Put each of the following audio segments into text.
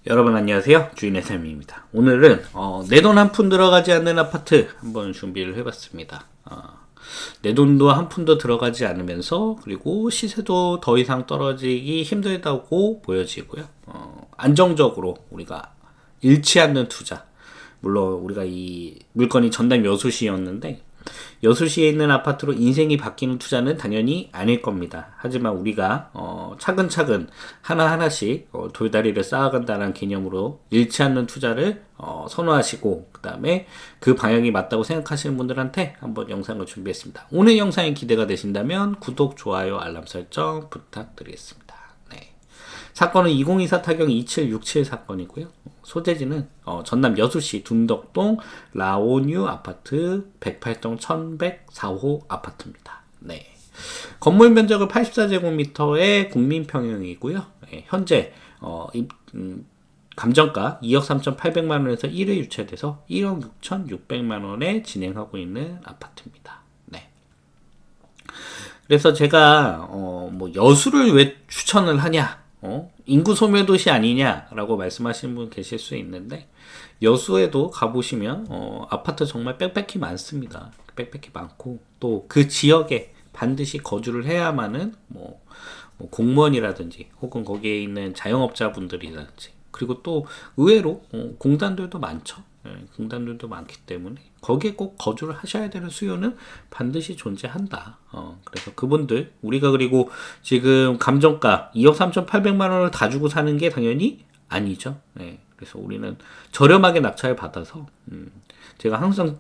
여러분 안녕하세요. 주인의 삶입니다. 오늘은 내 돈 한 푼 들어가지 않는 아파트 한번 준비를 해봤습니다. 내 돈도 한 푼도 들어가지 않으면서 그리고 시세도 더 이상 떨어지기 힘들다고 보여지고요. 안정적으로 우리가 잃지 않는 투자. 물론 우리가 이 물건이 전남 여수시였는데 여수시에 있는 아파트로 인생이 바뀌는 투자는 당연히 아닐 겁니다. 하지만 우리가 차근차근 하나하나씩 돌다리를 쌓아간다는 개념으로 잃지 않는 투자를 선호하시고 그 다음에 그 방향이 맞다고 생각하시는 분들한테 한번 영상을 준비했습니다. 오늘 영상이 기대가 되신다면 구독, 좋아요, 알람 설정 부탁드리겠습니다. 네. 사건은 2024 타경 2767 사건이고요. 소재지는 전남 여수시 둔덕동 라오뉴 아파트 108동 1104호 아파트입니다. 네. 건물 면적은 84제곱미터의 국민평형이고요. 네, 현재 감정가 2억 3,800만원에서 1회 유찰돼서 1억 6,600만원에 진행하고 있는 아파트입니다. 네. 그래서 제가 뭐 여수를 왜 추천을 하냐? 인구 소멸 도시 아니냐라고 말씀하시는 분 계실 수 있는데 여수에도 가보시면 아파트 정말 빽빽히 많습니다. 빽빽히 많고 또 그 지역에 반드시 거주를 해야만은 뭐 공무원이라든지 혹은 거기에 있는 자영업자분들이라든지 그리고 또 의외로 공단들도 많죠. 공단들도 많기 때문에 거기에 꼭 거주를 하셔야 되는 수요는 반드시 존재한다. 그래서 그분들 우리가 그리고 지금 감정가 2억 3,800만 원을 다 주고 사는 게 당연히 아니죠. 그래서 우리는 저렴하게 낙찰을 받아서 제가 항상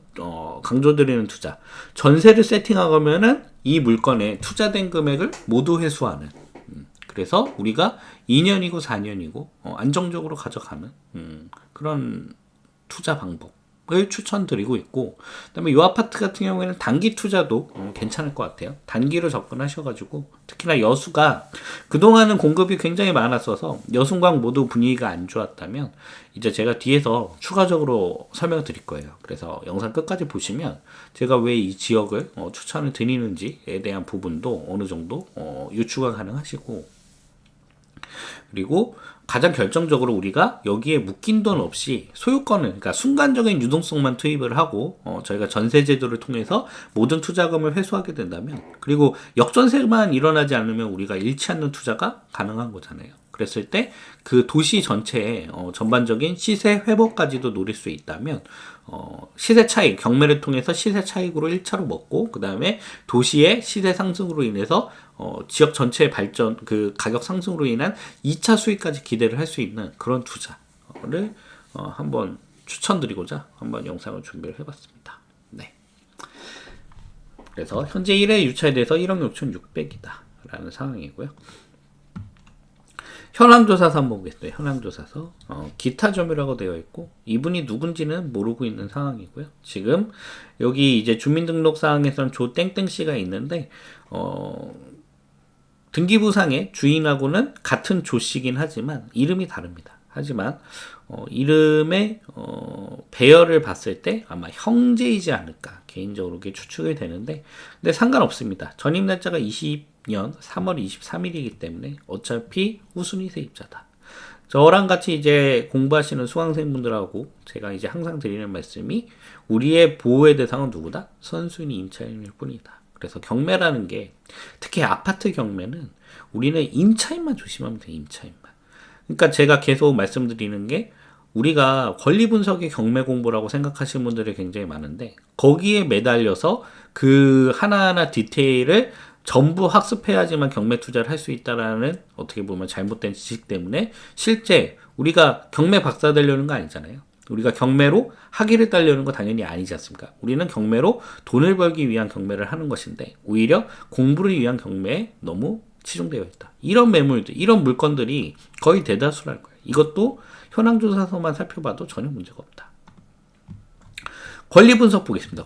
강조드리는 투자 전세를 세팅하면은 이 물건에 투자된 금액을 모두 회수하는 그래서 우리가 2년이고 4년이고 안정적으로 가져가는 그런 투자 방법을 추천드리고 있고 그다음에 이 아파트 같은 경우에는 단기 투자도 괜찮을 것 같아요. 단기로 접근하셔가지고 특히나 여수가 그동안은 공급이 굉장히 많았어서 여수광 모두 분위기가 안 좋았다면 이제 제가 뒤에서 추가적으로 설명드릴 거예요. 그래서 영상 끝까지 보시면 제가 왜 이 지역을 추천을 드리는지에 대한 부분도 어느 정도 유추가 가능하시고 그리고 가장 결정적으로 우리가 여기에 묶인 돈 없이 소유권을 그러니까 순간적인 유동성만 투입을 하고 저희가 전세 제도를 통해서 모든 투자금을 회수하게 된다면 그리고 역전세만 일어나지 않으면 우리가 잃지 않는 투자가 가능한 거잖아요. 그랬을 때 그 도시 전체의 전반적인 시세 회복까지도 노릴 수 있다면 시세 차익 경매를 통해서 시세 차익으로 1차로 먹고 그 다음에 도시의 시세 상승으로 인해서 지역 전체의 발전 그 가격 상승으로 인한 2차 수익까지 기대를 할 수 있는 그런 투자를 한번 추천드리고자 한번 영상을 준비를 해봤습니다. 네. 그래서 현재 1회 유찰에 대해서 1억 6,600이다 라는 상황이고요. 현황조사서 한번 보겠습니다. 현황조사서 기타 점유라고 되어 있고 이분이 누군지는 모르고 있는 상황이고요. 지금 여기 이제 주민등록사항에서는 조땡땡씨가 있는데 등기부상의 주인하고는 같은 조씨긴 하지만 이름이 다릅니다. 하지만 이름의 배열을 봤을 때 아마 형제이지 않을까 개인적으로 그게 추측이 되는데 근데 상관없습니다. 전입 날짜가 20년 3월 23일이기 때문에 어차피 후순위 세입자다. 저랑 같이 이제 공부하시는 수강생분들하고 제가 이제 항상 드리는 말씀이 우리의 보호의 대상은 누구다? 선순위 임차인일 뿐이다. 그래서 경매라는 게 특히 아파트 경매는 우리는 임차인만 조심하면 돼. 임차인만. 그러니까 제가 계속 말씀드리는 게 우리가 권리분석의 경매 공부라고 생각하시는 분들이 굉장히 많은데 거기에 매달려서 그 하나하나 디테일을 전부 학습해야지만 경매 투자를 할 수 있다라는 어떻게 보면 잘못된 지식 때문에 실제 우리가 경매 박사 되려는 거 아니잖아요. 우리가 경매로 학위를 따려는 거 당연히 아니지 않습니까? 우리는 경매로 돈을 벌기 위한 경매를 하는 것인데 오히려 공부를 위한 경매에 너무 치중되어 있다. 이런 매물들, 이런 물건들이 거의 대다수랄 거예요. 이것도 현황조사서만 살펴봐도 전혀 문제가 없다. 권리분석 보겠습니다.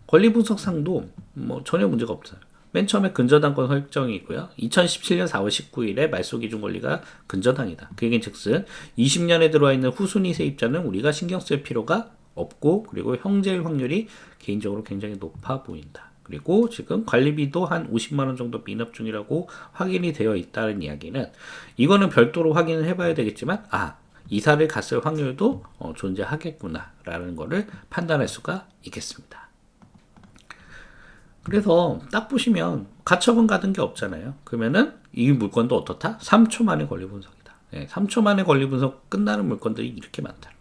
권리분석 상도 뭐 전혀 문제가 없어요. 맨 처음에 근저당권 설정이 있고요. 2017년 4월 19일에 말소기준 권리가 근저당이다. 그 얘기는 즉슨 20년에 들어와 있는 후순위 세입자는 우리가 신경 쓸 필요가 없고 그리고 형제일 확률이 개인적으로 굉장히 높아 보인다. 그리고 지금 관리비도 한 50만원 정도 미납 중이라고 확인이 되어 있다는 이야기는 이거는 별도로 확인을 해봐야 되겠지만 이사를 갔을 확률도 존재하겠구나라는 것을 판단할 수가 있겠습니다. 그래서 딱 보시면 가처분 받은 게 없잖아요. 그러면은 이 물건도 어떻다? 3초 만에 권리 분석이다. 3초 만에 권리 분석 끝나는 물건들이 이렇게 많다는 거예요.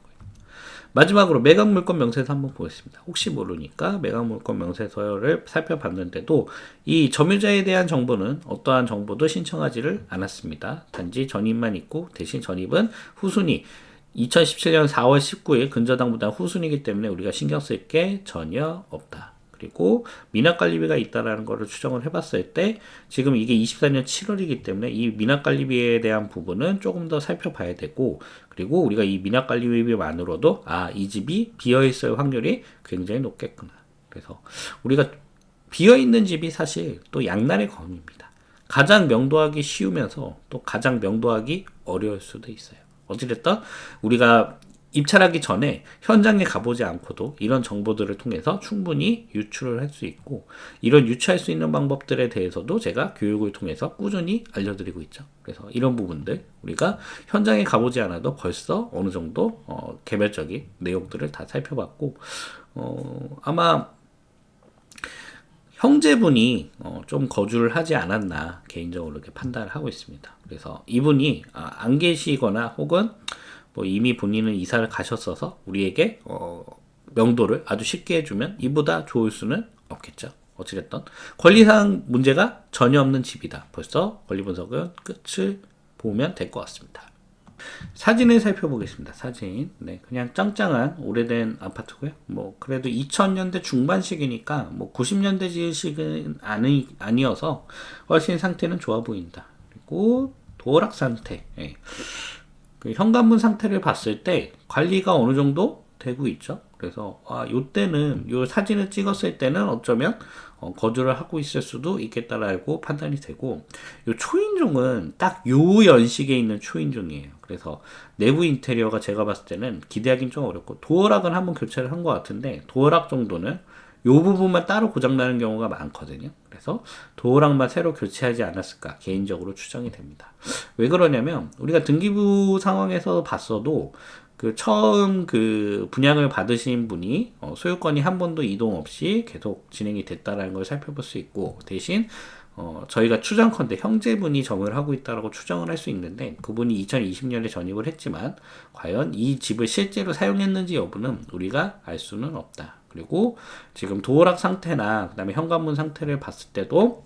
마지막으로 매각 물건 명세서 한번 보겠습니다. 혹시 모르니까 매각 물건 명세서를 살펴봤는데도 이 점유자에 대한 정보는 어떠한 정보도 신청하지를 않았습니다. 단지 전입만 있고 대신 전입은 후순위 2017년 4월 19일 근저당보다 후순위이기 때문에 우리가 신경 쓸 게 전혀 없다. 그리고 미납관리비가 있다라는 것을 추정을 해봤을 때 지금 이게 24년 7월이기 때문에 이 미납관리비에 대한 부분은 조금 더 살펴봐야 되고, 그리고 우리가 이 미납관리비만으로도 이 집이 비어있을 확률이 굉장히 높겠구나. 그래서 우리가 비어있는 집이 사실 또 양날의 검입니다. 가장 명도하기 쉬우면서 또 가장 명도하기 어려울 수도 있어요. 어찌됐든 우리가 입찰하기 전에 현장에 가보지 않고도 이런 정보들을 통해서 충분히 유출을 할 수 있고, 이런 유추할 수 있는 방법들에 대해서도 제가 교육을 통해서 꾸준히 알려드리고 있죠. 그래서 이런 부분들 우리가 현장에 가보지 않아도 벌써 어느 정도 개별적인 내용들을 다 살펴봤고, 아마 형제분이 좀 거주를 하지 않았나 개인적으로 이렇게 판단을 하고 있습니다. 그래서 이분이 안 계시거나 혹은 뭐 이미 본인은 이사를 가셨어서 우리에게 명도를 아주 쉽게 해주면 이보다 좋을 수는 없겠죠. 어찌됐든 권리상 문제가 전혀 없는 집이다. 벌써 권리 분석은 끝을 보면 될 것 같습니다. 사진을 살펴보겠습니다. 사진. 네, 그냥 짱짱한 오래된 아파트고요. 뭐 그래도 2000년대 중반식이니까 뭐 90년대 지으식은 아니어서 훨씬 상태는 좋아 보인다. 그리고 도어락 상태. 네. 그 현관문 상태를 봤을 때 관리가 어느 정도 되고 있죠. 그래서 요때는 요 사진을 찍었을 때는 어쩌면 거주를 하고 있을 수도 있겠다라고 판단이 되고, 요 초인종은 딱 요 연식에 있는 초인종이에요. 그래서 내부 인테리어가 제가 봤을 때는 기대하기는 좀 어렵고, 도어락은 한번 교체를 한 것 같은데 도어락 정도는 요 부분만 따로 고장나는 경우가 많거든요. 그래서 도어락만 새로 교체하지 않았을까 개인적으로 추정이 됩니다. 왜 그러냐면 우리가 등기부 상황에서 봤어도 그 처음 그 분양을 받으신 분이 소유권이 한 번도 이동 없이 계속 진행이 됐다라는 걸 살펴볼 수 있고, 대신 저희가 추정컨대 형제분이 점을 하고 있다라고 추정을 할 수 있는데, 그분이 2020년에 전입을 했지만 과연 이 집을 실제로 사용했는지 여부는 우리가 알 수는 없다. 그리고 지금 도어락 상태나 그다음에 현관문 상태를 봤을 때도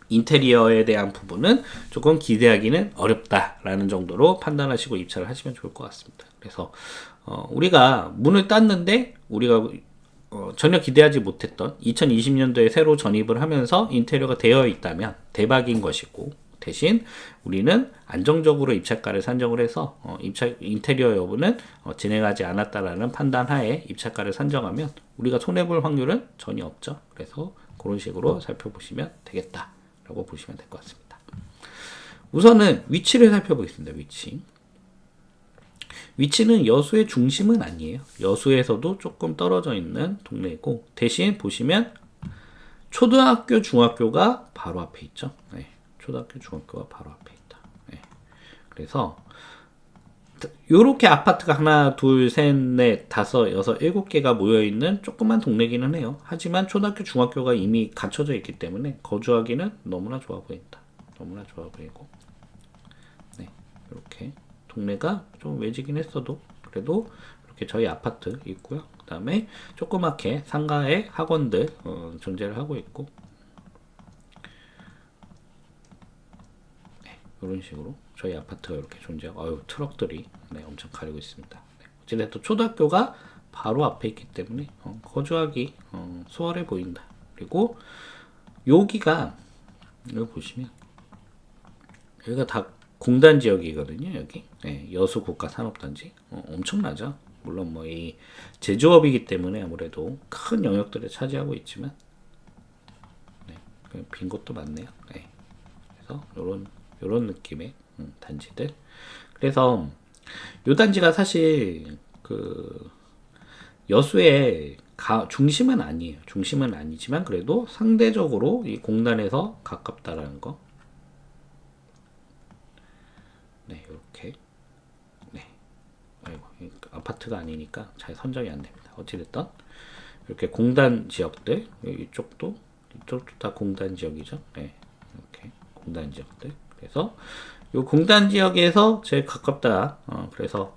인테리어에 대한 부분은 조금 기대하기는 어렵다라는 정도로 판단하시고 입찰을 하시면 좋을 것 같습니다. 그래서 우리가 문을 땄는데 우리가 전혀 기대하지 못했던 2020년도에 새로 전입을 하면서 인테리어가 되어 있다면 대박인 것이고, 대신 우리는 안정적으로 입찰가를 산정을 해서 인테리어 여부는 진행하지 않았다라는 판단하에 입찰가를 산정하면 우리가 손해볼 확률은 전혀 없죠. 그래서 그런 식으로 살펴보시면 되겠다라고 보시면 될 것 같습니다. 우선은 위치를 살펴보겠습니다. 위치는 여수의 중심은 아니에요. 여수에서도 조금 떨어져 있는 동네이고, 대신 보시면 초등학교, 중학교가 바로 앞에 있죠. 네. 초등학교, 중학교가 바로 앞에 있다. 네. 그래서 요렇게 아파트가 하나, 둘, 셋, 넷, 다섯, 여섯, 일곱 개가 모여있는 조그만 동네기는 해요. 하지만 초등학교, 중학교가 이미 갖춰져 있기 때문에 거주하기는 너무나 좋아 보인다. 너무나 좋아 보이고, 네, 이렇게 동네가 좀 외지긴 했어도 그래도 이렇게 저희 아파트 있고요. 그 다음에 조그맣게 상가에 학원들 존재를 하고 있고, 이런 식으로 저희 아파트가 이렇게 존재하고, 트럭들이 엄청 가리고 있습니다. 어찌됐든 초등학교가 바로 앞에 있기 때문에 거주하기 수월해 보인다. 그리고 여기가 여기 보시면 여기가 다 공단 지역이거든요. 여기 여수 국가산업단지 엄청나죠. 물론 뭐 이 제조업이기 때문에 아무래도 큰 영역들을 차지하고 있지만 빈 곳도 많네요. 그래서 요런 느낌의 단지들. 그래서 요 단지가 사실 그 여수의 중심은 아니에요. 중심은 아니지만 그래도 상대적으로 이 공단에서 가깝다라는 거. 네, 이렇게. 네, 아파트가 아니니까 잘 선정이 안 됩니다. 어찌됐든 이렇게 공단 지역들, 이쪽도 다 공단 지역이죠. 네, 이렇게 공단 지역들. 그래서 이 공단 지역에서 제일 가깝다. 그래서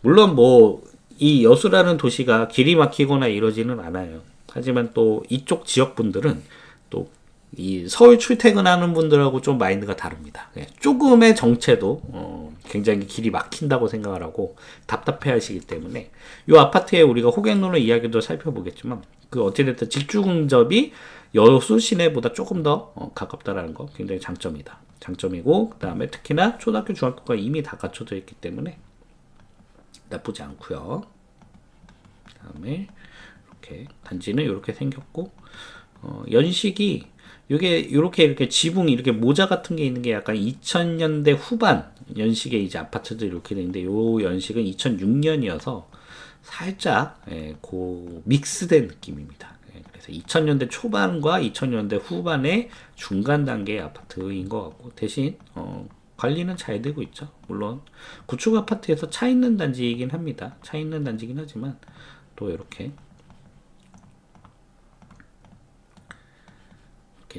물론 뭐 이 여수라는 도시가 길이 막히거나 이러지는 않아요. 하지만 또 이쪽 지역 분들은 또 이 서울 출퇴근하는 분들하고 좀 마인드가 다릅니다. 조금의 정체도 굉장히 길이 막힌다고 생각을 하고 답답해 하시기 때문에 이 아파트에 우리가 호갱노로 이야기도 살펴보겠지만 그 어찌됐든 직주 근접이 여수 시내보다 조금 더 가깝다라는 거 굉장히 장점이고 그 다음에 특히나 초등학교 중학교가 이미 다 갖춰져 있기 때문에 나쁘지 않고요. 그 다음에 이렇게 단지는 이렇게 생겼고 연식이 이렇게 지붕 이렇게 모자 같은 게 있는 게 약간 2000년대 후반 연식의 이제 아파트들이 이렇게 되는데 요 연식은 2006년이어서 살짝 그 믹스된 느낌입니다. 그래서 2000년대 초반과 2000년대 후반의 중간 단계의 아파트인 것 같고 대신 관리는 잘 되고 있죠. 물론 구축 아파트에서 차 있는 단지이긴 합니다. 차 있는 단지긴 하지만 또 이렇게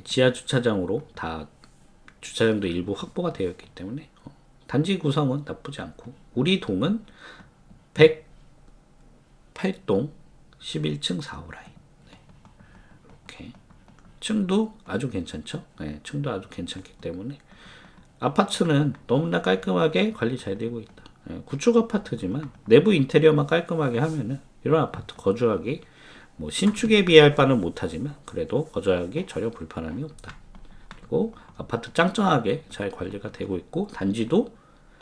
지하 주차장으로 다 주차장도 일부 확보가 되어 있기 때문에 단지 구성은 나쁘지 않고 우리 동은 108동 11층 4호 라인 이렇게 층도 아주 괜찮죠. 층도 아주 괜찮기 때문에 아파트는 너무나 깔끔하게 관리 잘 되고 있다. 구축 아파트지만 내부 인테리어만 깔끔하게 하면은 이런 아파트 거주하기 뭐 신축에 비할 바는 못하지만 그래도 거주하기 전혀 불편함이 없다. 그리고 아파트 짱짱하게 잘 관리가 되고 있고 단지도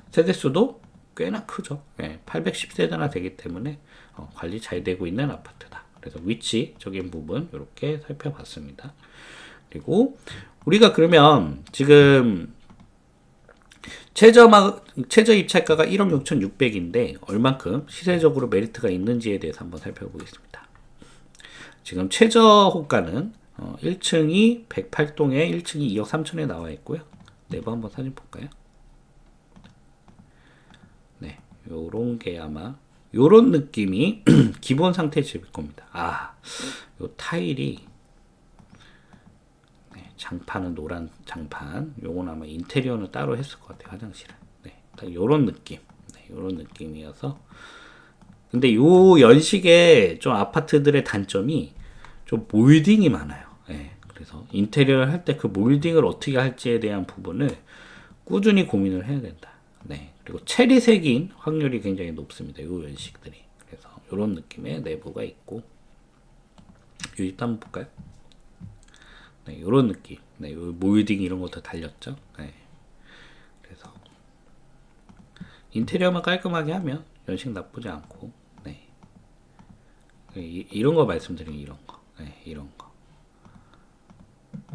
세대수도 꽤나 크죠. 810세대나 되기 때문에 관리 잘 되고 있는 아파트다. 그래서 위치적인 부분 이렇게 살펴봤습니다. 그리고 우리가 그러면 지금 최저 입찰가가 1억 6,600인데 얼만큼 시세적으로 메리트가 있는지에 대해서 한번 살펴보겠습니다. 지금 최저 호가는 1층이 108동에 1층이 2억 3천에 나와 있고요. 내부 한번 사진 볼까요? 네, 요런 게 아마 요런 느낌이 기본 상태 집일 겁니다. 요 타일이 장판은 노란 장판. 요건 아마 인테리어는 따로 했을 것 같아요. 화장실은. 딱 요런 느낌. 요런 느낌이어서. 근데 요 연식의 좀 아파트들의 단점이 좀 몰딩이 많아요. 그래서 인테리어를 할 때 그 몰딩을 어떻게 할지에 대한 부분을 꾸준히 고민을 해야 된다. 그리고 체리색인 확률이 굉장히 높습니다. 요 연식들이. 그래서 요런 느낌의 내부가 있고. 요 집도 한번 볼까요? 요런 느낌. 요 몰딩 이런 것도 달렸죠. 그래서 인테리어만 깔끔하게 하면 연식 나쁘지 않고. 이런 거 말씀드리는 이런 거. 이런 거.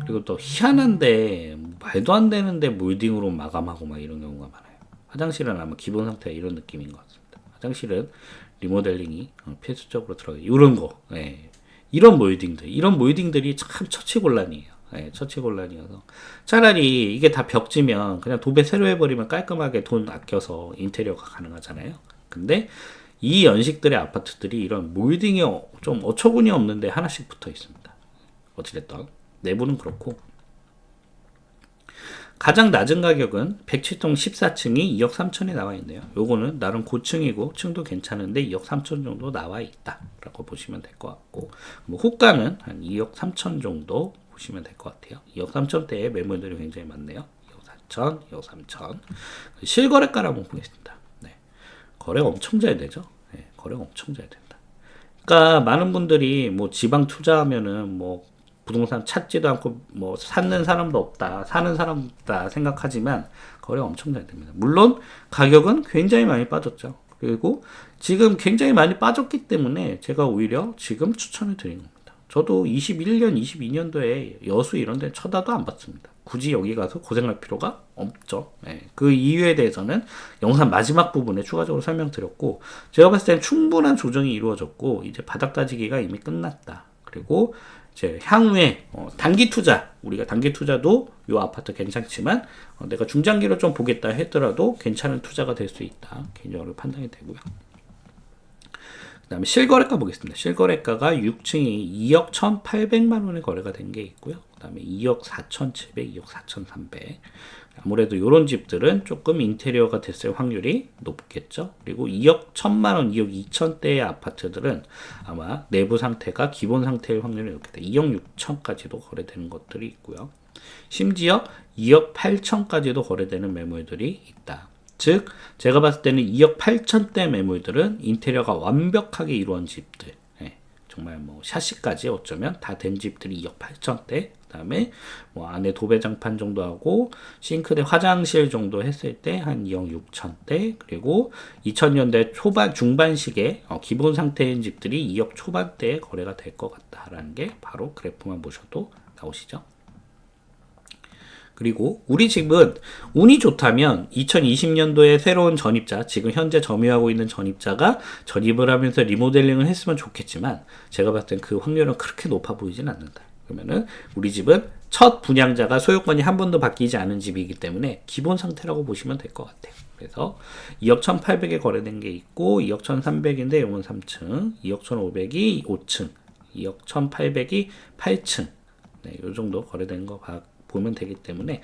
그리고 또 희한한데 말도 안 되는데 몰딩으로 마감하고 막 이런 경우가 많아요. 화장실은 아마 기본 상태가 이런 느낌인 것 같습니다. 화장실은 리모델링이 필수적으로 들어가요. 이런 거. 이런 몰딩들이 참 처치곤란이에요. 처치곤란이어서 차라리 이게 다 벽지면 그냥 도배 새로 해버리면 깔끔하게 돈 아껴서 인테리어가 가능하잖아요. 근데 이 연식들의 아파트들이 이런 몰딩이 좀 어처구니 없는데 하나씩 붙어 있습니다. 어찌됐든 내부는 그렇고 가장 낮은 가격은 107동 14층이 2억 3천에 나와 있네요. 요거는 나름 고층이고 층도 괜찮은데 2억 3천 정도 나와 있다 라고 보시면 될 것 같고 뭐 호가는 한 2억 3천 정도 보시면 될 것 같아요. 2억 3천대의 매물들이 굉장히 많네요. 2억 4천, 2억 3천. 실거래가를 한번 보겠습니다. 거래가 엄청 잘 되죠. 거래가 엄청 잘 된다. 그러니까 많은 분들이 뭐 지방 투자하면은 뭐 부동산 찾지도 않고 뭐 사는 사람도 없다, 사는 사람 없다 생각하지만 거래가 엄청 잘 됩니다. 물론 가격은 굉장히 많이 빠졌죠. 그리고 지금 굉장히 많이 빠졌기 때문에 제가 오히려 지금 추천을 드린 겁니다. 저도 21년, 22년도에 여수 이런 데 쳐다도 안 봤습니다. 굳이 여기 가서 고생할 필요가 없죠. 그 이유에 대해서는 영상 마지막 부분에 추가적으로 설명드렸고 제가 봤을 때는 충분한 조정이 이루어졌고 이제 바닥 다지기가 이미 끝났다. 그리고 이제 향후에 단기 투자, 우리가 단기 투자도 이 아파트 괜찮지만 내가 중장기로 좀 보겠다 했더라도 괜찮은 투자가 될 수 있다. 개인적으로 판단이 되고요. 그 다음에 실거래가 보겠습니다. 실거래가가 6층이 2억 1,800만 원에 거래가 된 게 있고요. 그 다음에 2억 4,700, 2억 4,300. 아무래도 이런 집들은 조금 인테리어가 됐을 확률이 높겠죠. 그리고 2억 1,000만 원, 2억 2천대의 아파트들은 아마 내부 상태가 기본 상태일 확률이 높겠다. 2억 6천까지도 거래되는 것들이 있고요. 심지어 2억 8천까지도 거래되는 매물들이 있다. 즉 제가 봤을 때는 2억 8천대 매물들은 인테리어가 완벽하게 이루어진 집들, 정말 뭐 샤시까지 어쩌면 다 된 집들이 2억 8천대, 그 다음에 뭐 안에 도배장판 정도 하고 싱크대 화장실 정도 했을 때 한 2억 6천대, 그리고 2000년대 초반 중반식의 기본 상태인 집들이 2억 초반대에 거래가 될 것 같다라는 게 바로 그래프만 보셔도 나오시죠. 그리고 우리 집은 운이 좋다면 2020년도에 새로운 전입자, 지금 현재 점유하고 있는 전입자가 전입을 하면서 리모델링을 했으면 좋겠지만 제가 봤을 땐 그 확률은 그렇게 높아 보이진 않는다. 그러면은 우리 집은 첫 분양자가 소유권이 한 번도 바뀌지 않은 집이기 때문에 기본 상태라고 보시면 될 것 같아요. 그래서 2억 1,800에 거래된 게 있고 2억 1,300인데 이건 3층, 2억 1,500이 5층, 2억 1,800이 8층. 네, 요 정도 거래된 거 보면 되기 때문에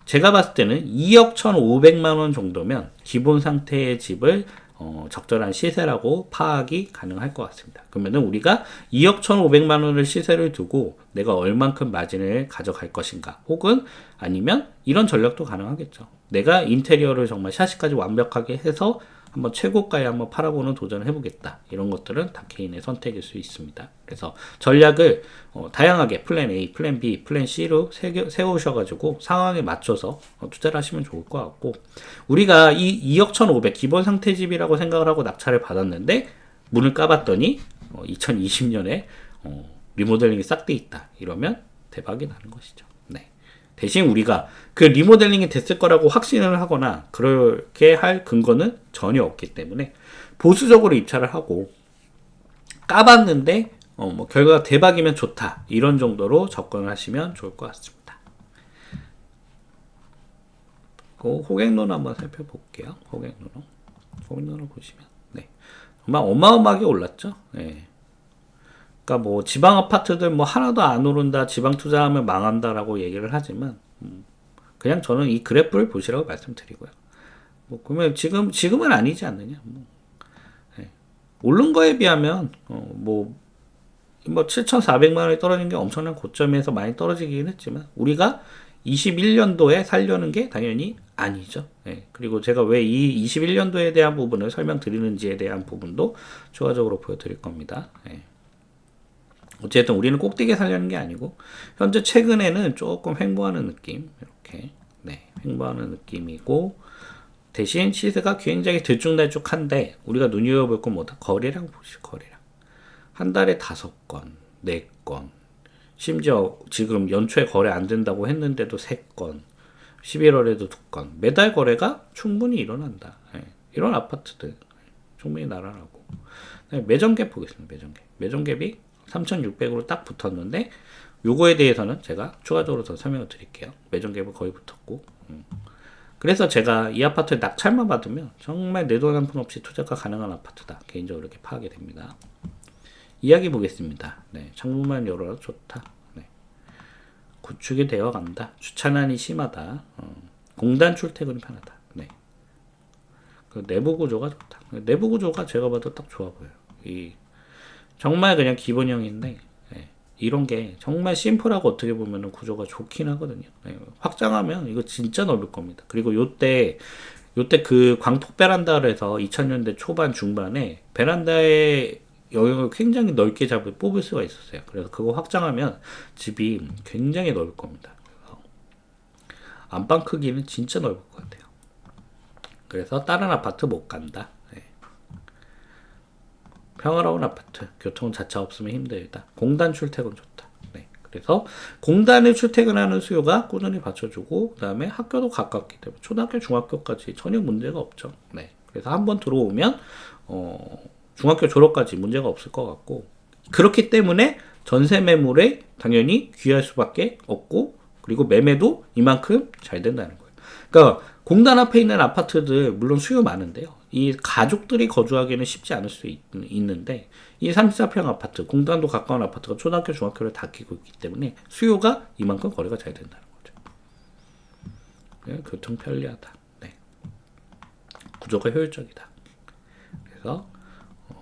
제가 봤을 때는 2억 1,500만 원 정도면 기본 상태의 집을 적절한 시세라고 파악이 가능할 것 같습니다. 그러면은 우리가 2억 1,500만 원을 시세를 두고 내가 얼만큼 마진을 가져갈 것인가, 혹은 아니면 이런 전략도 가능하겠죠. 내가 인테리어를 정말 샤시까지 완벽하게 해서 한번 최고가에 한번 팔아보는 도전을 해보겠다. 이런 것들은 다 개인의 선택일 수 있습니다. 그래서 전략을 다양하게 플랜 A, 플랜 B, 플랜 C로 세우셔가지고 상황에 맞춰서 투자를 하시면 좋을 것 같고, 우리가 이 2억 1,500 기본 상태집이라고 생각을 하고 낙찰을 받았는데 문을 까봤더니 2020년에 리모델링이 싹 돼 있다. 이러면 대박이 나는 것이죠. 네. 대신 우리가 그 리모델링이 됐을 거라고 확신을 하거나 그렇게 할 근거는 전혀 없기 때문에 보수적으로 입찰을 하고 까봤는데 뭐 결과가 대박이면 좋다, 이런 정도로 접근을 하시면 좋을 것 같습니다. 그 호갱론 한번 살펴볼게요. 호갱론을 보시면 정말 어마어마하게 올랐죠. 네. 그러니까 뭐 지방 아파트들 뭐 하나도 안 오른다, 지방 투자하면 망한다라고 얘기를 하지만 그냥 저는 이 그래프를 보시라고 말씀드리고요. 뭐 그러면 지금은 아니지 않느냐. 네. 오른 거에 비하면 뭐 7,400만 원이 떨어진 게 엄청난 고점에서 많이 떨어지긴 했지만 우리가 21년도에 살려는 게 당연히 아니죠. 네. 그리고 제가 왜 이 21년도에 대한 부분을 설명드리는지에 대한 부분도 추가적으로 보여드릴 겁니다. 네. 어쨌든 우리는 꼭대기에 살려는 게 아니고 현재 최근에는 조금 횡보하는 느낌, 이렇게 횡보하는 느낌이고, 대신 시세가 굉장히 들쭉날쭉한데 우리가 눈여겨볼 건 뭐다? 거래량 보시죠. 거래량 한 달에 5건, 4건, 심지어 지금 연초에 거래 안 된다고 했는데도 3건, 11월에도 2건, 매달 거래가 충분히 일어난다. 이런 아파트들 충분히 날아나고. 매점갭 보겠습니다. 매점갭이 3,600으로 딱 붙었는데 요거에 대해서는 제가 추가적으로 더 설명을 드릴게요. 매점갭은 거의 붙었고, 그래서 제가 이 아파트를 낙찰만 받으면 정말 내 돈 한 푼 없이 투자가 가능한 아파트다, 개인적으로 이렇게 파악이 됩니다. 이야기 보겠습니다. 창문만 열어도 좋다. 구축이 되어 간다. 주차난이 심하다. 공단 출퇴근이 편하다. 그 내부 구조가 좋다. 내부 구조가 제가 봐도 딱 좋아 보여요. 정말 그냥 기본형인데 이런 게 정말 심플하고 어떻게 보면 구조가 좋긴 하거든요. 확장하면 이거 진짜 넓을 겁니다. 그리고 요때 그 광폭 베란다를 해서 2000년대 초반 중반에 베란다의 영역을 굉장히 넓게 뽑을 수가 있었어요. 그래서 그거 확장하면 집이 굉장히 넓을 겁니다. 그래서 안방 크기는 진짜 넓을 것 같아요. 그래서 다른 아파트 못 간다. 평화로운 아파트, 교통 자차 없으면 힘들다. 공단 출퇴근 좋다. 그래서 공단에 출퇴근하는 수요가 꾸준히 받쳐주고, 그 다음에 학교도 가깝기 때문에 초등학교, 중학교까지 전혀 문제가 없죠. 그래서 한번 들어오면 중학교 졸업까지 문제가 없을 것 같고, 그렇기 때문에 전세 매물에 당연히 귀할 수밖에 없고, 그리고 매매도 이만큼 잘 된다는 거예요. 그러니까 공단 앞에 있는 아파트들 물론 수요 많은데요. 이 가족들이 거주하기는 쉽지 않을 수 있는데 이 34평 아파트, 공단도 가까운 아파트가 초등학교, 중학교를 다 끼고 있기 때문에 수요가 이만큼 거래가 잘 된다는 거죠. 네, 교통 편리하다. 네. 구조가 효율적이다. 그래서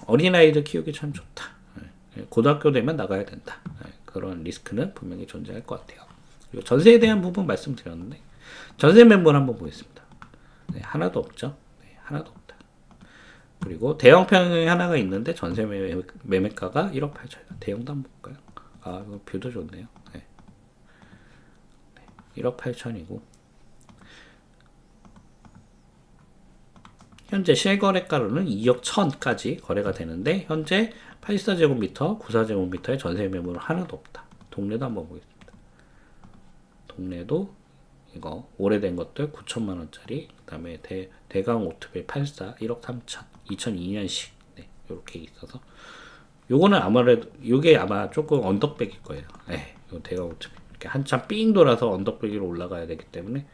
어린아이들 키우기 참 좋다. 네. 고등학교 되면 나가야 된다. 네. 그런 리스크는 분명히 존재할 것 같아요. 그리고 전세에 대한 부분 말씀드렸는데 전세 매물 한번 보겠습니다. 네, 하나도 없죠. 네, 하나도 없다. 그리고 대형평이 하나가 있는데 전세 매매가가 1억 8천이다. 대형도 한번 볼까요? 아, 이거 뷰도 좋네요. 네. 1억 8천이고 현재 실거래가로는 2억 1천까지 거래가 되는데 현재 84제곱미터, 94제곱미터의 전세 매물은 하나도 없다. 동네도 한번 보겠습니다. 동네도 이거 오래된 것들 9천만 원짜리, 그다음에 대강 오트빌 84 1억 3천 2002년식 네, 이렇게 있어서 요거는 아무래도 요게 아마 조금 언덕백일 거예요. 네, 요 대강 오트빌 이렇게 한참 삥 돌아서 언덕백 위로 올라가야 되기 때문에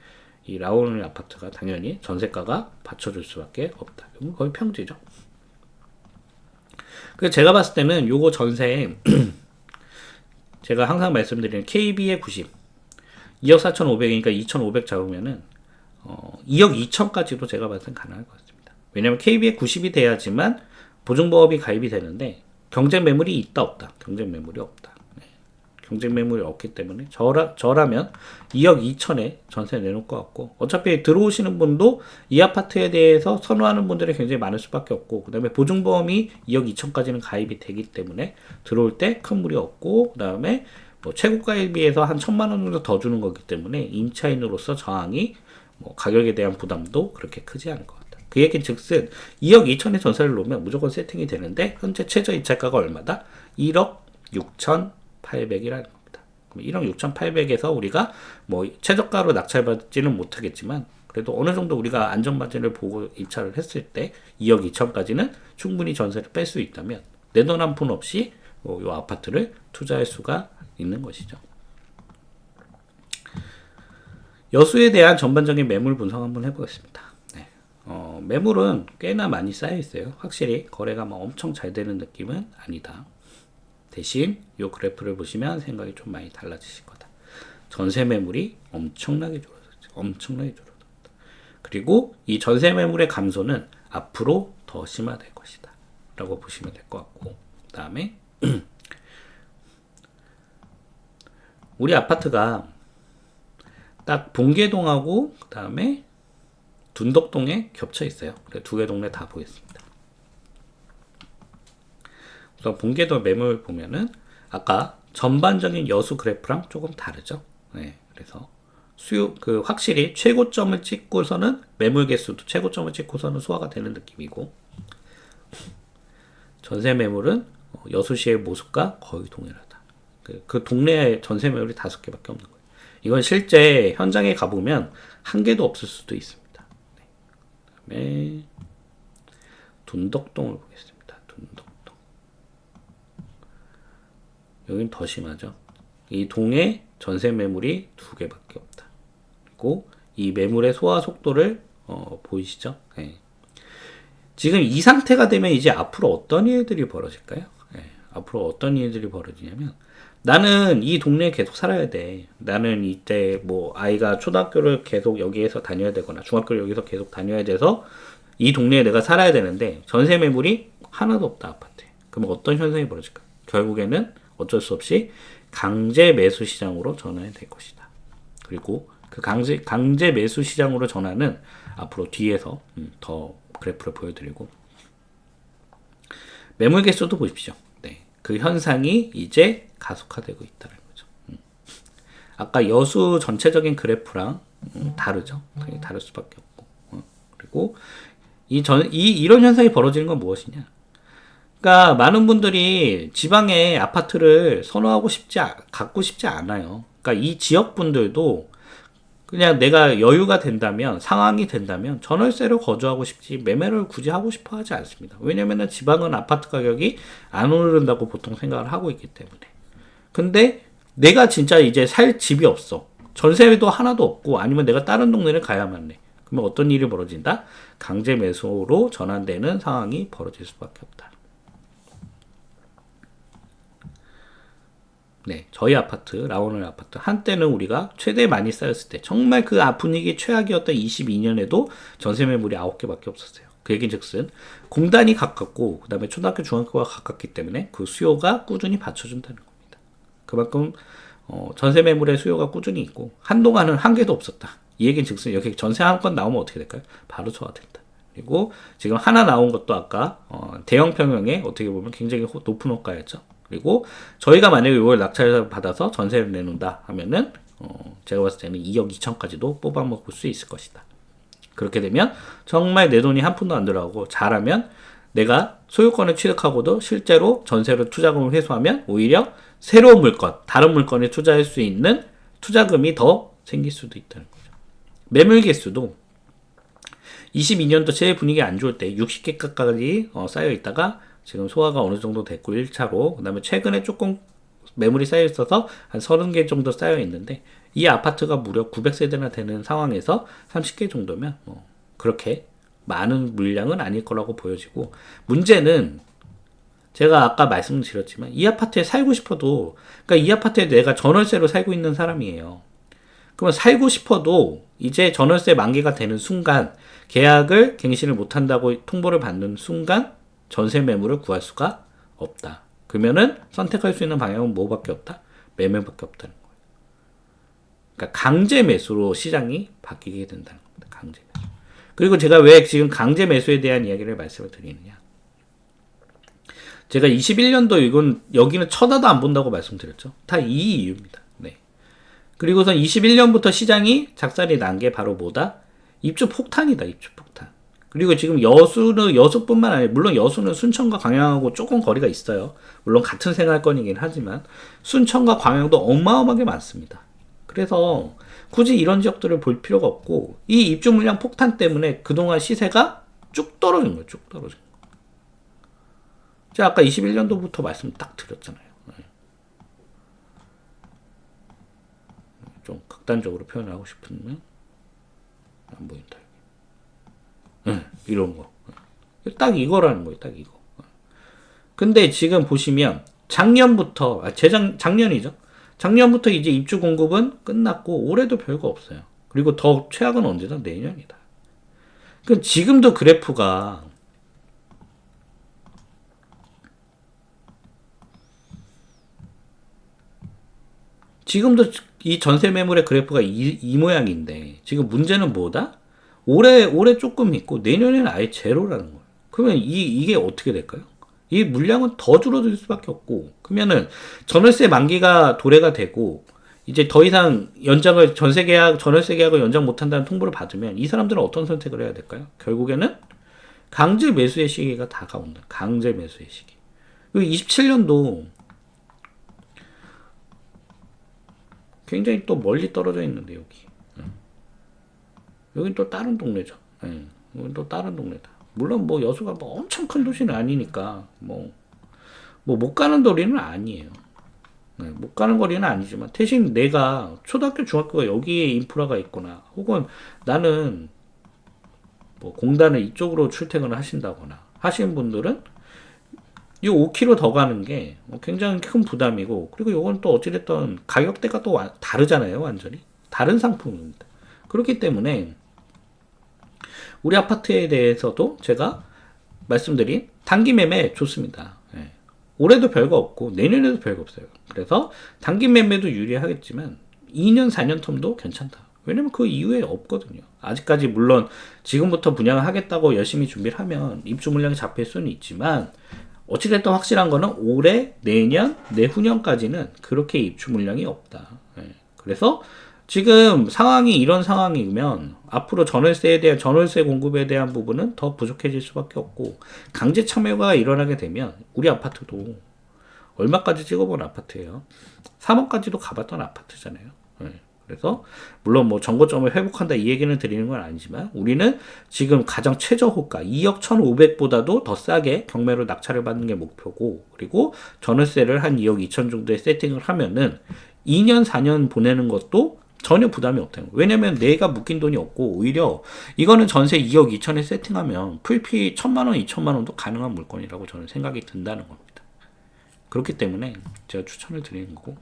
이 라오르 아파트가 당연히 전세가가 받쳐줄 수밖에 없다. 이건 거의 평지죠. 그래서 제가 봤을 때는 요거 전세 제가 항상 말씀드리는 KB의 90 2억 4,500이니까 2,500 잡으면은 2억 2천까지도 제가 봤을 땐 가능할 것 같습니다. 왜냐면 KB에 90이 돼야지만 보증보험이 가입이 되는데 경쟁 매물이 있다 없다. 경쟁 매물이 없다. 네. 경쟁 매물이 없기 때문에 저라면 2억 2천에 전세 내놓을 것 같고 어차피 들어오시는 분도 이 아파트에 대해서 선호하는 분들이 굉장히 많을 수밖에 없고 그 다음에 보증보험이 2억 2천까지는 가입이 되기 때문에 들어올 때 큰 무리 없고 그 다음에 뭐 최고가에 비해서 한 1,000만 원 정도 더 주는 거기 때문에 임차인으로서 저항이 뭐 가격에 대한 부담도 그렇게 크지 않을 것 같다. 그 얘기는 즉슨 2억 2천에 전세를 놓으면 무조건 세팅이 되는데 현재 최저 입찰가가 얼마다? 1억 6,800이라는 겁니다. 그럼 1억 6,800에서 우리가 뭐 최저가로 낙찰받지는 못하겠지만 그래도 어느 정도 우리가 안전마진을 보고 입찰을 했을 때 2억 2천까지는 충분히 전세를 뺄 수 있다면 내 돈 한 푼 없이 이 아파트를 투자할 수가 있는 것이죠. 여수에 대한 전반적인 매물 분석 한번 해보겠습니다. 네. 매물은 꽤나 많이 쌓여 있어요. 확실히 거래가 막 엄청 잘 되는 느낌은 아니다. 대신 이 그래프를 보시면 생각이 좀 많이 달라지실 거다. 전세 매물이 엄청나게 줄어들었죠. 엄청나게 줄어들었다. 그리고 이 전세 매물의 감소는 앞으로 더 심화될 것이다. 라고 보시면 될 것 같고 그 다음에 우리 아파트가 딱 봉계동하고 그 다음에 둔덕동에 겹쳐 있어요. 두 개 동네 다 보겠습니다. 그래서 봉계동 매물 보면은 아까 전반적인 여수 그래프랑 조금 다르죠. 네, 그래서 확실히 최고점을 찍고서는 매물 개수도 최고점을 찍고서는 소화가 되는 느낌이고 전세 매물은 여수시의 모습과 거의 동일하다. 그 동네에 전세 매물이 5개밖에 없는 거예요. 이건 실제 현장에 가보면 한 개도 없을 수도 있습니다. 네. 그다음에 둔덕동을 보겠습니다. 둔덕동. 여긴 더 심하죠. 이 동에 전세 매물이 2개밖에 없다. 그리고 이 매물의 소화 속도를 보이시죠? 네. 지금 이 상태가 되면 이제 앞으로 어떤 일들이 벌어질까요? 네. 앞으로 어떤 일들이 벌어지냐면 나는 이 동네에 계속 살아야 돼. 나는 이때 뭐 아이가 초등학교를 계속 여기에서 다녀야 되거나 중학교를 여기서 계속 다녀야 돼서 이 동네에 내가 살아야 되는데 전세 매물이 하나도 없다 아파트에. 그럼 어떤 현상이 벌어질까? 결국에는 어쩔 수 없이 강제 매수 시장으로 전환이 될 것이다. 그리고 그 강제 매수 시장으로 전환은 앞으로 뒤에서 더 그래프를 보여드리고 매물 개수도 보십시오. 네, 그 현상이 이제 가속화되고 있다는 거죠. 아까 여수 전체적인 그래프랑 다르죠. 되게 다를 수밖에 없고. 그리고 이런 현상이 벌어지는 건 무엇이냐? 그러니까 많은 분들이 지방에 아파트를 갖고 싶지 않아요. 그러니까 이 지역 분들도 그냥 내가 여유가 된다면, 상황이 된다면 전월세로 거주하고 싶지 매매를 굳이 하고 싶어 하지 않습니다. 왜냐면은 지방은 아파트 가격이 안 오른다고 보통 생각을 하고 있기 때문에. 근데 내가 진짜 이제 살 집이 없어. 전세도 하나도 없고 아니면 내가 다른 동네를 가야만 해. 그러면 어떤 일이 벌어진다? 강제 매수로 전환되는 상황이 벌어질 수밖에 없다. 네, 저희 아파트, 라오늘 아파트 한때는 우리가 최대 많이 쌓였을 때 정말 그 분위기 최악이었던 22년에도 전세 매물이 9개밖에 없었어요. 그 얘기즉슨 공단이 가깝고 그 다음에 초등학교 중학교가 가깝기 때문에 그 수요가 꾸준히 받쳐준다는 겁니다. 그만큼 전세 매물의 수요가 꾸준히 있고 한동안은 한 개도 없었다. 이 얘기는 즉슨 여기 전세 한 건 나오면 어떻게 될까요? 바로 소화된다. 그리고 지금 하나 나온 것도 아까 대형 평형에 어떻게 보면 굉장히 높은 호가였죠. 그리고 저희가 만약에 이걸 낙찰을 받아서 전세를 내놓는다 하면은 제가 봤을 때는 2억 2천까지도 뽑아먹을 수 있을 것이다. 그렇게 되면 정말 내 돈이 한 푼도 안 들어가고 잘하면 내가 소유권을 취득하고도 실제로 전세로 투자금을 회수하면 오히려 새로운 물건, 다른 물건에 투자할 수 있는 투자금이 더 생길 수도 있다는 거죠. 매물 개수도 22년도 제일 분위기 안 좋을 때 60개 가까이 쌓여 있다가 지금 소화가 어느 정도 됐고 1차로 그 다음에 최근에 조금 매물이 쌓여 있어서 한 30개 정도 쌓여 있는데 이 아파트가 무려 900세대나 되는 상황에서 30개 정도면 그렇게 많은 물량은 아닐 거라고 보여지고 문제는 제가 아까 말씀드렸지만 이 아파트에 살고 싶어도 그러니까 이 아파트에 내가 전월세로 살고 있는 사람이에요. 그러면 살고 싶어도 이제 전월세 만기가 되는 순간 계약을 갱신을 못한다고 통보를 받는 순간 전세 매물을 구할 수가 없다. 그러면은 선택할 수 있는 방향은 뭐밖에 없다? 매매밖에 없다는 거예요. 그러니까 강제 매수로 시장이 바뀌게 된다는 겁니다. 강제 매수. 그리고 제가 왜 지금 강제 매수에 대한 이야기를 말씀을 드리느냐? 제가 21년도 여기는 쳐다도 안 본다고 말씀드렸죠. 다 이 이유입니다. 네. 그리고선 21년부터 시장이 작살이 난 게 바로 뭐다? 입주 폭탄이다. 입주 폭탄. 그리고 지금 여수뿐만 아니라 물론 여수는 순천과 광양하고 조금 거리가 있어요. 물론 같은 생활권이긴 하지만 순천과 광양도 어마어마하게 많습니다. 그래서 굳이 이런 지역들을 볼 필요가 없고 이 입주 물량 폭탄 때문에 그동안 시세가 쭉 떨어진 거예요. 쭉 떨어진 거. 제가 아까 21년도부터 말씀 딱 드렸잖아요. 좀 극단적으로 표현을 하고 싶으면 안 보인다. 이런 거. 딱 이거라는 거예요. 딱 이거. 근데 지금 보시면 작년부터 작년이죠. 작년부터 이제 입주 공급은 끝났고 올해도 별거 없어요. 그리고 더 최악은 언제다? 내년이다. 그 지금도 그래프가 지금도 이 전세 매물의 그래프가 이 모양인데 지금 문제는 뭐다? 올해 조금 있고 내년에는 아예 제로라는 거예요. 그러면 이게 어떻게 될까요? 이 물량은 더 줄어들 수밖에 없고 그러면은 전월세 만기가 도래가 되고 이제 더 이상 전월세 계약을 연장 못한다는 통보를 받으면 이 사람들은 어떤 선택을 해야 될까요? 결국에는 강제 매수의 시기가 다가온다. 강제 매수의 시기. 그리고 27년도 굉장히 또 멀리 떨어져 있는데 여긴 또 다른 동네죠. 여긴 또 다른 동네다. 물론 뭐 여수가 뭐 엄청 큰 도시는 아니니까 뭐 못 가는 거리는 아니에요. 못 가는 거리는 아니지만 대신 내가 초등학교 중학교가 여기에 인프라가 있거나 혹은 나는 뭐 공단을 이쪽으로 출퇴근을 하신다거나 하시는 분들은 이 5km 더 가는 게 굉장히 큰 부담이고 그리고 이건 또 어찌됐든 가격대가 또 다르잖아요. 완전히 다른 상품입니다. 그렇기 때문에 우리 아파트에 대해서도 제가 말씀드린 단기 매매 좋습니다. 올해도 별거 없고 내년에도 별거 없어요. 그래서 단기 매매도 유리하겠지만 2년 4년 텀도 괜찮다. 왜냐면 그 이후에 없거든요. 아직까지 물론 지금부터 분양을 하겠다고 열심히 준비를 하면 입주 물량이 잡힐 수는 있지만 어찌됐든 확실한 거는 올해, 내년, 내후년까지는 그렇게 입주 물량이 없다. 그래서 지금 상황이 이런 상황이면 앞으로 전월세 공급에 대한 부분은 더 부족해질 수밖에 없고 강제 참여가 일어나게 되면 우리 아파트도 얼마까지 찍어본 아파트예요. 3억까지도 가봤던 아파트잖아요. 그래서 물론 뭐 정고점을 회복한다 이 얘기는 드리는 건 아니지만 우리는 지금 가장 최저 호가 2억 1,500보다도 더 싸게 경매로 낙찰을 받는 게 목표고 그리고 전월세를 한 2억 2천 정도에 세팅을 하면은 2년 4년 보내는 것도 전혀 부담이 없다는 거예요. 왜냐면 내가 묶인 돈이 없고 오히려 이거는 전세 2억 2천에 세팅하면 풀피 1,000만 원, 2천만 원도 가능한 물건이라고 저는 생각이 든다는 겁니다. 그렇기 때문에 제가 추천을 드리는 거고,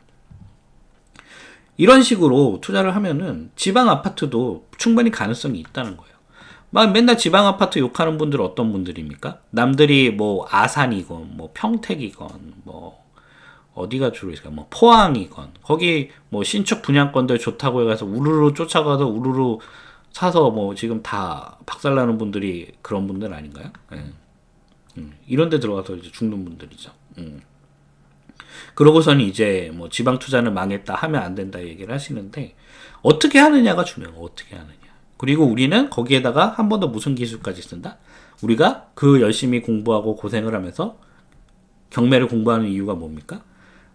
이런 식으로 투자를 하면은 지방 아파트도 충분히 가능성이 있다는 거예요. 막 맨날 지방 아파트 욕하는 분들은 어떤 분들입니까? 남들이 뭐 아산이건 뭐 평택이건 뭐 어디가 주로 있을까? 뭐 포항이건 거기 뭐 신축 분양권들 좋다고 해가서 우르르 쫓아가서 우르르 사서 뭐 지금 다 박살나는 분들이 그런 분들 아닌가요? 이런 데 들어가서 이제 죽는 분들이죠. 그러고서는 이제 뭐 지방 투자는 망했다 하면 안 된다 얘기를 하시는데, 어떻게 하느냐가 중요해요. 어떻게 하느냐. 그리고 우리는 거기에다가 한 번 더 무슨 기술까지 쓴다? 우리가 그 열심히 공부하고 고생을 하면서 경매를 공부하는 이유가 뭡니까?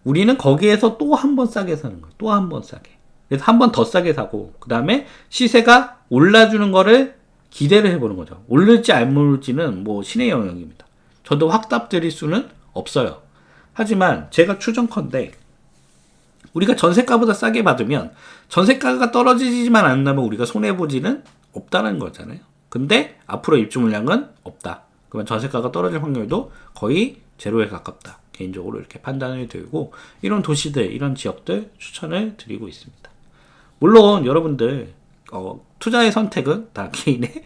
우리는 거기에서 또 한 번 싸게 사는 거예요. 또 한 번 싸게. 그래서 한 번 더 싸게 사고, 그 다음에 시세가 올라주는 거를 기대를 해보는 거죠. 오를지 안 오를지는 뭐 신의 영역입니다. 저도 확답 드릴 수는 없어요. 하지만 제가 추정컨대 우리가 전세가보다 싸게 받으면 전세가가 떨어지지만 않는다면 우리가 손해보지는 없다는 거잖아요. 근데 앞으로 입주 물량은 없다. 그러면 전세가가 떨어질 확률도 거의 제로에 가깝다. 개인적으로 이렇게 판단을 들고, 이런 도시들, 이런 지역들 추천을 드리고 있습니다. 물론 여러분들 투자의 선택은 다 개인의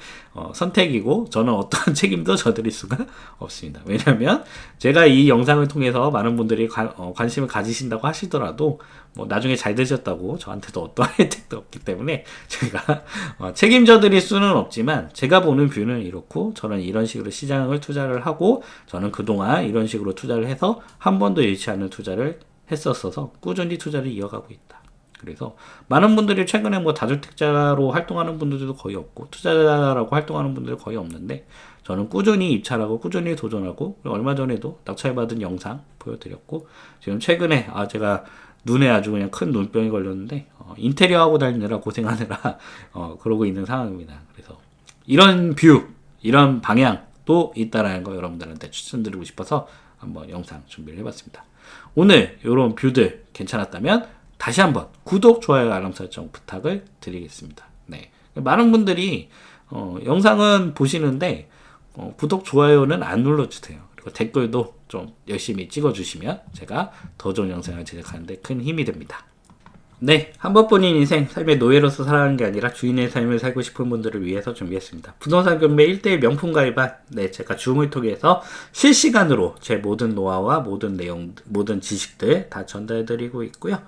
선택이고, 저는 어떠한 책임도 져드릴 수가 없습니다. 왜냐하면 제가 이 영상을 통해서 많은 분들이 관심을 가지신다고 하시더라도 뭐 나중에 잘 되셨다고 저한테도 어떠한 혜택도 없기 때문에 제가 책임져 드릴 수는 없지만, 제가 보는 뷰는 이렇고, 저는 이런 식으로 시장을 투자를 하고, 저는 그동안 이런 식으로 투자를 해서 한 번도 잃지 않는 투자를 했었어서 꾸준히 투자를 이어가고 있다. 그래서 많은 분들이 최근에 뭐 다주택자로 활동하는 분들도 거의 없고, 투자자라고 활동하는 분들도 거의 없는데, 저는 꾸준히 입찰하고 꾸준히 도전하고, 얼마 전에도 낙찰받은 영상 보여드렸고, 지금 최근에 제가 눈에 아주 그냥 큰 눈병이 걸렸는데 인테리어 하고 다니느라 고생하느라 그러고 있는 상황입니다. 그래서 이런 뷰, 이런 방향도 있다라는 거 여러분들한테 추천드리고 싶어서 한번 영상 준비를 해봤습니다. 오늘 이런 뷰들 괜찮았다면 다시 한번 구독, 좋아요, 알람 설정 부탁을 드리겠습니다. 네. 많은 분들이 영상은 보시는데 구독, 좋아요는 안 눌러주세요. 그리고 댓글도 좀 열심히 찍어주시면 제가 더 좋은 영상을 제작하는데 큰 힘이 됩니다. 네, 한 번뿐인 인생, 삶의 노예로서 살아가는 게 아니라 주인의 삶을 살고 싶은 분들을 위해서 준비했습니다. 부동산 경매 1대1 명품 가입한, 제가 줌을 통해서 실시간으로 제 모든 노하우와 모든 내용, 모든 지식들 다 전달해드리고 있고요.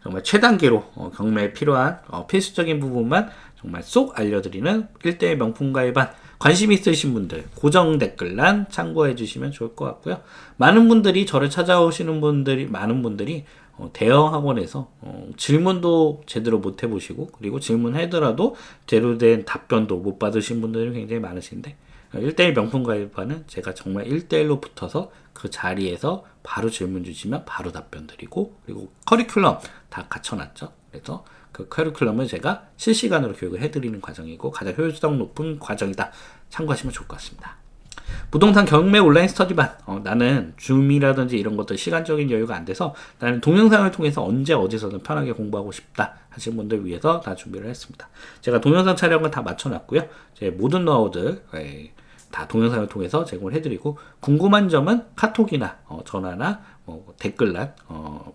정말 최단계로 경매에 필요한 필수적인 부분만 정말 쏙 알려드리는 1대1 명품 가입한, 관심 있으신 분들 고정 댓글란 참고해 주시면 좋을 것 같고요. 많은 분들이 저를 찾아오시는 분들이, 많은 분들이 대형 학원에서 질문도 제대로 못 해보시고, 그리고 질문하더라도 제대로 된 답변도 못 받으신 분들이 굉장히 많으신데, 1대1 명품 가입반은 제가 정말 1대1로 붙어서 그 자리에서 바로 질문 주시면 바로 답변 드리고, 그리고 커리큘럼 다 갖춰놨죠. 그래서 그 커리큘럼을 제가 실시간으로 교육을 해드리는 과정이고 가장 효율성 높은 과정이다. 참고하시면 좋을 것 같습니다. 부동산 경매 온라인 스터디반, 나는 줌이라든지 이런 것들 시간적인 여유가 안 돼서 나는 동영상을 통해서 언제 어디서든 편하게 공부하고 싶다 하시는 분들 위해서 다 준비를 했습니다. 제가 동영상 촬영은 다 맞춰놨고요. 제 모든 노하우들 다 동영상을 통해서 제공을 해드리고, 궁금한 점은 카톡이나 전화나 댓글란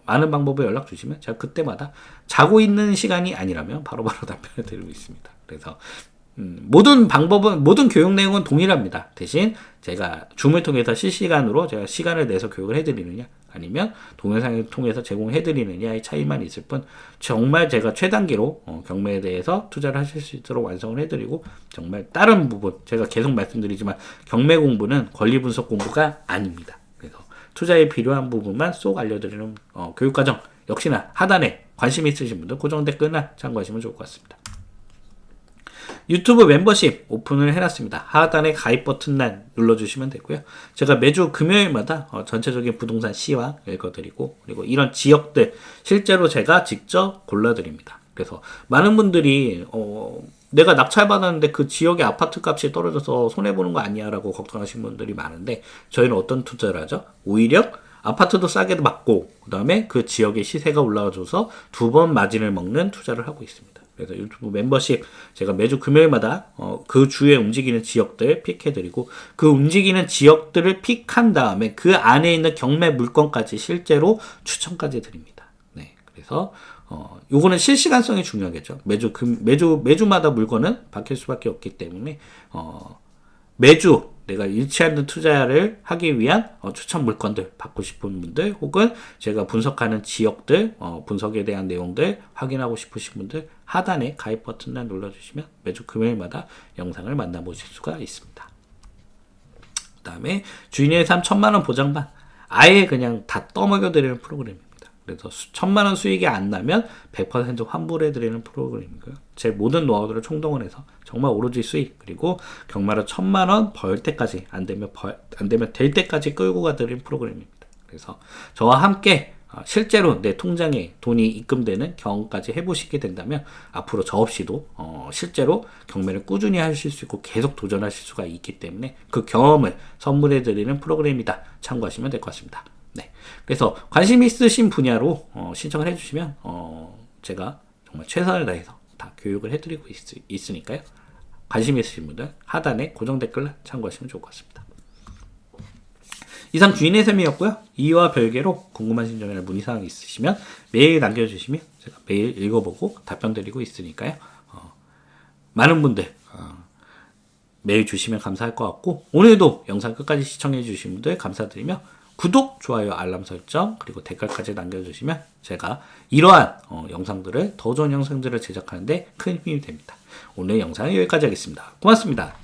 많은 방법에 연락 주시면 제가 그때마다 자고 있는 시간이 아니라면 바로바로 답변을 드리고 있습니다. 그래서 모든 방법은, 모든 교육 내용은 동일합니다. 대신 제가 줌을 통해서 실시간으로 제가 시간을 내서 교육을 해드리느냐, 아니면 동영상을 통해서 제공해드리느냐의 차이만 있을 뿐, 정말 제가 최단계로 경매에 대해서 투자를 하실 수 있도록 완성을 해드리고, 정말 다른 부분, 제가 계속 말씀드리지만 경매 공부는 권리 분석 공부가 아닙니다. 그래서 투자에 필요한 부분만 쏙 알려드리는 교육과정, 역시나 하단에 관심 있으신 분들 고정 댓글나 참고하시면 좋을 것 같습니다. 유튜브 멤버십 오픈을 해놨습니다. 하단에 가입 버튼란 눌러주시면 되고요. 제가 매주 금요일마다 전체적인 부동산 시황 읽어드리고, 그리고 이런 지역들 실제로 제가 직접 골라드립니다. 그래서 많은 분들이 내가 낙찰받았는데 그 지역의 아파트 값이 떨어져서 손해보는 거 아니야 라고 걱정하시는 분들이 많은데, 저희는 어떤 투자를 하죠? 오히려 아파트도 싸게 받고 그다음에 그 지역의 시세가 올라가줘서 2번 마진을 먹는 투자를 하고 있습니다. 그래서 유튜브 멤버십 제가 매주 금요일마다 그 주에 움직이는 지역들 픽해드리고 그 움직이는 지역들을 픽한 다음에 그 안에 있는 경매 물건까지 실제로 추천까지 드립니다. 네, 그래서 요거는 실시간성이 중요하겠죠. 매주마다 물건은 바뀔 수밖에 없기 때문에 매주 내가 잃지 않는 투자를 하기 위한 추천 물건들 받고 싶은 분들 혹은 제가 분석하는 지역들 분석에 대한 내용들 확인하고 싶으신 분들 하단에 가입 버튼을 눌러주시면 매주 금요일마다 영상을 만나보실 수가 있습니다. 그 다음에 주인의 삶 1000만원 보장반 아예 그냥 다 떠먹여 드리는 프로그램입니다. 그래서 1000만원 수익이 안 나면 100% 환불해 드리는 프로그램이고요. 제 모든 노하우들을 총동원해서 정말 오로지 수익 그리고 경마를 1000만원 벌 때까지 안 되면 될 때까지 끌고 가 드리는 프로그램입니다. 그래서 저와 함께 실제로 내 통장에 돈이 입금되는 경험까지 해보시게 된다면 앞으로 저 없이도 실제로 경매를 꾸준히 하실 수 있고 계속 도전하실 수가 있기 때문에 그 경험을 선물해 드리는 프로그램이다. 참고하시면 될 것 같습니다. 네. 그래서 관심 있으신 분야로 신청을 해주시면 제가 정말 최선을 다해서 다 교육을 해드리고 있으니까요. 관심 있으신 분들 하단에 고정 댓글을 참고하시면 좋을 것 같습니다. 이상 주인의 셈이었고요. 이와 별개로 궁금하신 점이나 문의사항 있으시면 메일 남겨주시면 제가 매일 읽어보고 답변 드리고 있으니까요. 많은 분들 메일 주시면 감사할 것 같고 오늘도 영상 끝까지 시청해 주신 분들 감사드리며 구독, 좋아요, 알람 설정 그리고 댓글까지 남겨주시면 제가 이러한 영상들을 더 좋은 영상들을 제작하는데 큰 힘이 됩니다. 오늘 영상은 여기까지 하겠습니다. 고맙습니다.